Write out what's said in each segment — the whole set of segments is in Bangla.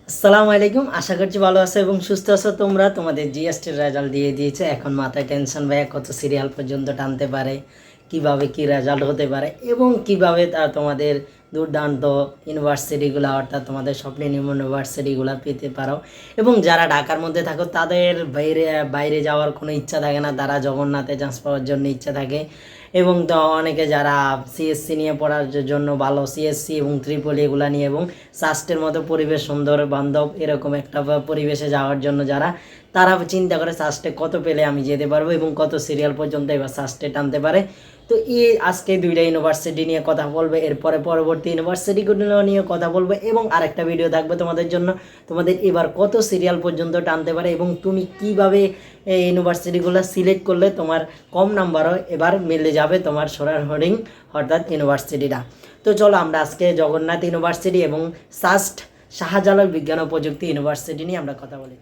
আসসালামু আলাইকুম, আশা করছি ভালো আছো এবং সুস্থ আছো। তোমরা তোমাদের জিএসটির রেজাল্ট দিয়ে দিয়েছে, এখন মাথায় টেনশন ভাইয়া কত সিরিয়াল পর্যন্ত টানতে পারে, কিভাবে কি রেজাল্ট হতে পারে এবং কিভাবে তা তোমাদের দুর্দান্ত ইউনিভার্সিটিগুলো অর্থাৎ তোমাদের স্বপ্নের ইউনিভার্সিটিগুলো পেতে পারো। এবং যারা ঢাকার মধ্যে থাকো তাদের বাইরে বাইরে যাওয়ার কোনো ইচ্ছা থাকে না, তারা জগন্নাথে চান্স পাওয়ার জন্য ইচ্ছা থাকে। এবং তো অনেকে যারা সিএসসি নিয়ে পড়ার জন্য ভালো, সিএসসি এবং ত্রিপল এগুলা নিয়ে এবং সাস্টের মতো পরিবেশ সুন্দর বান্ধব এরকম একটা পরিবেশে যাওয়ার জন্য যারা তারা চিন্তা করে সাস্টে কত পেলে আমি যেতে পারবো এবং কত সিরিয়াল পর্যন্ত এবার সাস্টে টানতে পারে। তো এই আজকে দুইটা ইউনিভার্সিটি নিয়ে কথা বলবে, এরপরে পরবর্তী ইউনিভার্সিটিগুলো নিয়ে কথা বলবে এবং আরেকটা ভিডিও থাকবে তোমাদের জন্য, তোমাদের এবার কত সিরিয়াল পর্যন্ত টানতে পারে এবং তুমি কিভাবে এই ইউনিভার্সিটিগুলো সিলেক্ট করলে তোমার কম নাম্বারও এবার মিলে যাবে তোমার সরাসরি অর্থাৎ ইউনিভার্সিটিটা। তো চলো আমরা আজকে জগন্নাথ ইউনিভার্সিটি এবং সাস্ট শাহজালাল বিজ্ঞান ও প্রযুক্তি ইউনিভার্সিটি নিয়ে আমরা কথা বলি।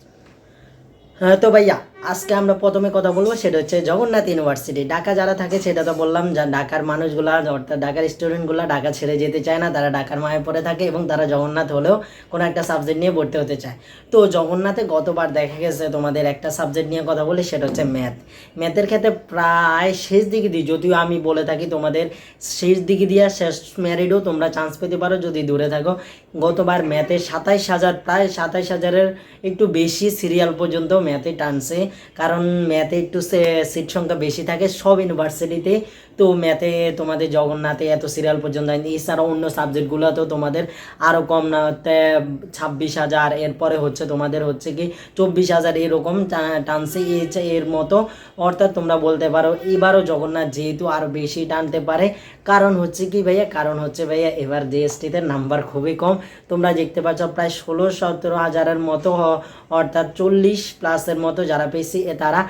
হ্যাঁ, তো ভাইয়া আজকে আমরা প্রথমে কথা বলবো সেটা হচ্ছে জগন্নাথ ইউনিভার্সিটি। ঢাকা যারা থাকে সেটা তো বললাম, যা ঢাকার মানুষগুলা অর্থাৎ ঢাকার স্টুডেন্টগুলো ঢাকা ছেড়ে যেতে চায় না, তারা ঢাকার মায়ে পড়ে থাকে এবং তারা জগন্নাথ হলেও কোনো একটা সাবজেক্ট নিয়ে ভর্তি হতে চায়। তো জগন্নাথে গতবার দেখা গেছে তোমাদের একটা সাবজেক্ট নিয়ে কথা বলি সেটা হচ্ছে ম্যাথের ক্ষেত্রে প্রায় শেষ দিকে দিই, যদিও আমি বলে থাকি তোমাদের শেষ দিকে দিয়ে শেষ মেরিটও তোমরা চান্স পেতে পারো যদি দূরে থাকো। গতবার ম্যাথে 27,000, প্রায় 27,000-এর একটু বেশি সিরিয়াল পর্যন্ত ম্যাথে টানছে, কারণ ম্যাথে একটু সিট সংখ্যা বেশি থাকে সব ইউনিভার্সিটিতে। তো ম্যাথে তোমাদের জগন্নাথে এত সিরিয়াল পর্যন্ত এছাড়াও অন্য সাবজেক্টগুলোতেও তোমাদের আরও কম না 26,000, এরপরে হচ্ছে তোমাদের হচ্ছে কি 24,000 এরকম টানছে এর মতো। অর্থাৎ তোমরা বলতে পারো এবারও জগন্নাথ যেহেতু আরও বেশি টানতে পারে, কারণ হচ্ছে কি ভাইয়া, কারণ হচ্ছে ভাইয়া এবার জিএসটিতে নাম্বার খুবই কম। তোমরা দেখতে পাচ্ছ প্রায় 16-17 হাজারের মতো, অর্থাৎ 40+ মতো যারা পেয়েছি তারা,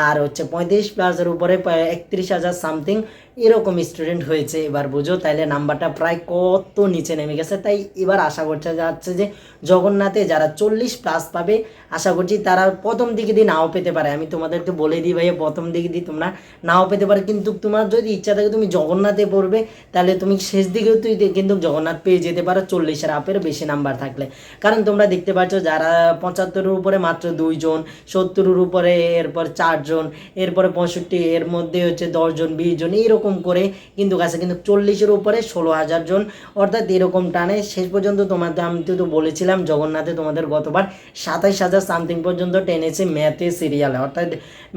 আর হচ্ছে 35+ উপরে 31,000 সামথিং এরকম স্টুডেন্ট হয়েছে। এবার বুঝো তাইলে নাম্বারটা প্রায় কত নিচে নেমে গেছে। তাই এবার আশা করতে যাচ্ছে যে জগন্নাথে যারা 40+ পাবে, আশা করছি তারা প্রথম দিকে দিয়ে নাও পেতে পারে। আমি তোমাদেরকে বলে দিই ভাইয়া, প্রথম দিকে দিয়ে তোমরা নাও পেতে পারে, কিন্তু তোমার যদি ইচ্ছা থাকে তুমি জগন্নাথে পড়বে তাহলে তুমি শেষ দিকেও তুই কিন্তু জগন্নাথ পেয়ে যেতে পারো 40-এর আপের বেশি নাম্বার থাকলে। কারণ তোমরা দেখতে পাচ্ছ যারা 75-এর উপরে মাত্র 2 জন, 70-এর উপরে এরপর 4 জন, এরপরে 65, এর মধ্যে হচ্ছে 10 জন, 20 জন এইরকম করে কিন্তু কাছে, কিন্তু 40-এর উপরে 16,000 জন, অর্থাৎ এরকম টানে শেষ পর্যন্ত। তোমাদের আমি তো বলেছিলাম জগন্নাথে তোমাদের গতবার 27,000 সামথিং পর্যন্ত টেনেছে ম্যাথে সিরিয়ালে, অর্থাৎ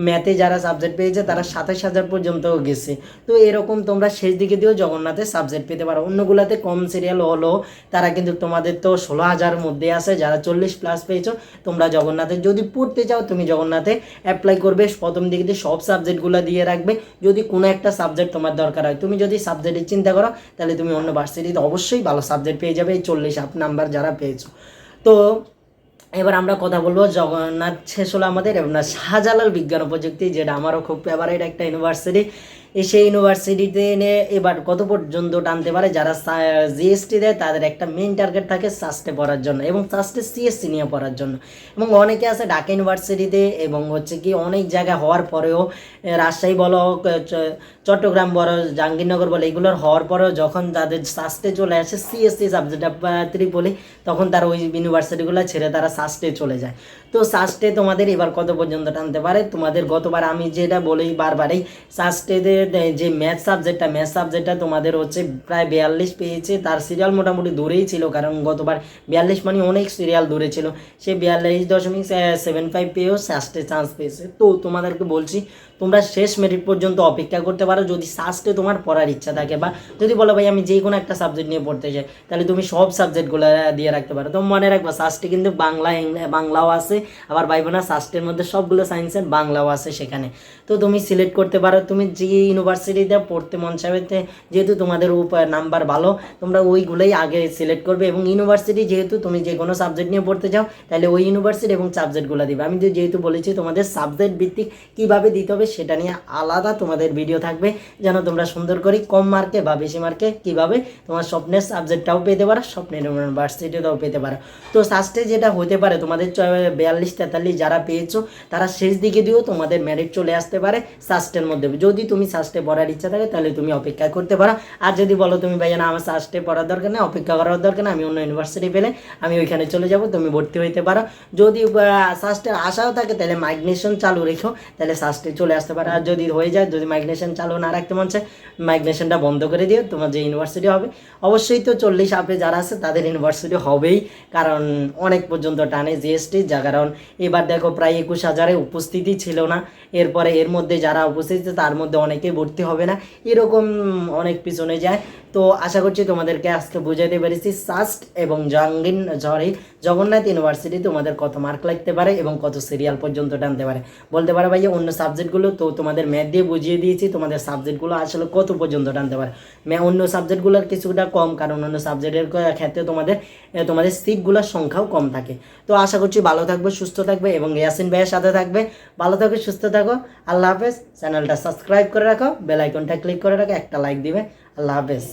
ম্যাথে যারা সাবজেক্ট পেয়েছে তারা 27,000 পর্যন্তও গেছে। তো এরকম তোমরা শেষ দিকে দিয়েও জগন্নাথে সাবজেক্ট পেতে পারো। অন্যগুলোতে কম সিরিয়াল হলো তারা কিন্তু তোমাদের তো 16,000 মধ্যে আছে, যারা 40+ পেয়েছো তোমরা জগন্নাথে যদি পড়তে চাও তুমি জগন্নাথে অ্যাপ্লাই করবে। প্রথম দিকে দিয়ে সব সাবজেক্টগুলো দিয়ে রাখবে, যদি কোনো একটা সাবজেক্ট তোমার দরকার হয়, তুমি যদি সাবজেক্টের চিন্তা করো তাহলে তুমি অন্য ভার্সিটিতে অবশ্যই ভালো সাবজেক্ট পেয়ে যাবে এই 40 নাম্বার যারা পেয়েছো। তো এবার আমরা কথা বলবো জগন্নাথ শেষ হলো আমাদের এবার শাহজালাল বিজ্ঞান ও প্রযুক্তি, যেটা আমারও খুব ফেভারিট একটা ইউনিভার্সিটি। সেই ইউনিভার্সিটিতে এনে এবার কত পর্যন্ত টানতে পারে, যারা জিএসটি দেয় তাদের একটা মেইন টার্গেট থাকে সাস্টে পড়ার জন্য এবং সাস্টে সিএসসি নিয়ে পড়ার জন্য। এবং অনেকে আছে ঢাকা ইউনিভার্সিটিতে এবং হচ্ছে কি অনেক জায়গায় হওয়ার পরেও, রাজশাহী বলো, চট্টগ্রাম বলো, জাহাঙ্গীরনগর বলো, এগুলোর হওয়ার পরেও যখন তাদের সাস্টে চলে আসে সিএসসি সাবজেক্ট ত্রিপলি, তখন তারা ওই ইউনিভার্সিটিগুলো ছেড়ে তারা সাস্টে চলে যায়। তো সাস্টে তোমাদের এবার কত পর্যন্ত টানতে পারে, তোমাদের গতবার আমি যেটা বলি বারবারই, সাস্টেতে যে ম্যাথ সাবজেক্টটা তোমাদের হচ্ছে প্রায় 42 পেয়েছে। তার সিরিয়াল মোটামুটি দূরেই ছিল, কারণ গতবার 42 মানে অনেক সিরিয়াল দূরে ছিল। সে 42.75 পেয়েও সাস্টে চান্স পেয়েছে। তো তোমাদেরকে বলছি তোমরা শেষ মেরিট পর্যন্ত অপেক্ষা করতে পারো যদি সাস্টে তোমার পড়ার ইচ্ছা থাকে, বা যদি বলো ভাই আমি যে কোনো একটা সাবজেক্ট নিয়ে পড়তে চাই, তাহলে তুমি সব সাবজেক্টগুলো দিয়ে রাখতে পারো। তো মনে রাখবা সাস্টে কিন্তু বাংলাও আছে, আবার ভাইবো না সাস্টের মধ্যে সবগুলো সায়েন্সের বাংলাও আছে সেখানে। তো তুমি সিলেক্ট করতে পারো তুমি যে ইউনিভার্সিটিতে পড়তে মন চাইবে, যেহেতু তোমাদের নাম্বার ভালো তোমরা ওইগুলোই আগে সিলেক্ট করবে। এবং ইউনিভার্সিটি যেহেতু তুমি যে কোনো সাবজেক্ট নিয়ে পড়তে চাও তাহলে ওই ইউনিভার্সিটি এবং সাবজেক্টগুলো দিবে। আমি যেহেতু বলেছি তোমাদের সাবজেক্ট ভিত্তিক কীভাবে দিতে হবে সেটা নিয়ে আলাদা তোমাদের ভিডিও থাকবে, যেন তোমরা সুন্দর করে কম মার্কে বা বেশি মার্কে কীভাবে তোমার স্বপ্নের সাবজেক্টটাও পেতে পারো, স্বপ্নের ইউনিভার্সিটিটাও পেতে পারো। তো সাস্টে যেটা হতে পারে তোমাদের 42-43 যারা পেয়েছো তারা শেষ দিকে দিয়েও তোমাদের মেরিট চলে আসতে পারে সাস্টের মধ্যে। যদি তুমি সাস্টে পড়ার ইচ্ছা থাকে তাহলে তুমি অপেক্ষা করতে পারো। আর যদি বলো তুমি ভাইয়া না আমার সাস্টে পড়ার দরকার নেই, অপেক্ষা করার দরকার নেই, আমি অন্য ইউনিভার্সিটি পেলে আমি ওইখানে চলে যাব, তুমি ভর্তি হইতে পারো। যদি সাস্টের আশাও থাকে তাহলে মাইগ্রেশন চালু রেখো, তাহলে সাস্টে চলে আসতে পারো। আর যদি হয়ে যায়, যদি মাইগ্রেশন চালু না রাখতে মন চায়, মাইগ্রেশনটা বন্ধ করে দিও, তোমার যে ইউনিভার্সিটি হবে অবশ্যই তো 40 আপে যারা আছে তাদের ইউনিভার্সিটি হবেই, কারণ অনেক পর্যন্ত টানে জিএসটি, যা কারণ এবার দেখো প্রায় 21,000-এ উপস্থিতি ছিল না, এরপরে এর মধ্যে যারা উপস্থিত তার মধ্যে অনেকেই ভর্তি হবে না, এরকম অনেক পিছনে যায়। তো আশা করছি তোমাদেরকে আজকে বুঝাইতে পেরেছি সাস্ট এবং জগন্নাথ ইউনিভার্সিটি তোমাদের কত মার্ক লাগতে পারে এবং কত সিরিয়াল পর্যন্ত টানতে পারে। বলতে পারো ভাইয়া অন্য সাবজেক্টগুলো তো তোমাদের ম্যাথ দিয়ে বুঝিয়ে দিয়েছি, তোমাদের সাবজেক্টগুলো আসলে কত পর্যন্ত টানতে পারে। অন্য সাবজেক্টগুলোর কিছুটা কম, কারণ অন্য সাবজেক্টের ক্ষেত্রে তোমাদের সিটগুলোর সংখ্যাও কম থাকে। তো আশা করছি ভালো থাকবে, সুস্থ থাকবে এবং ইয়াসিন ভাইয়ের সাথে থাকবে। ভালো থাকো, সুস্থ থাকো, আল্লাহ হাফেজ। চ্যানেলটা সাবস্ক্রাইব করে রাখো, বেল আইকনটা ক্লিক করে রাখো, একটা লাইক দিবে। আল্লাহ হাফেজ।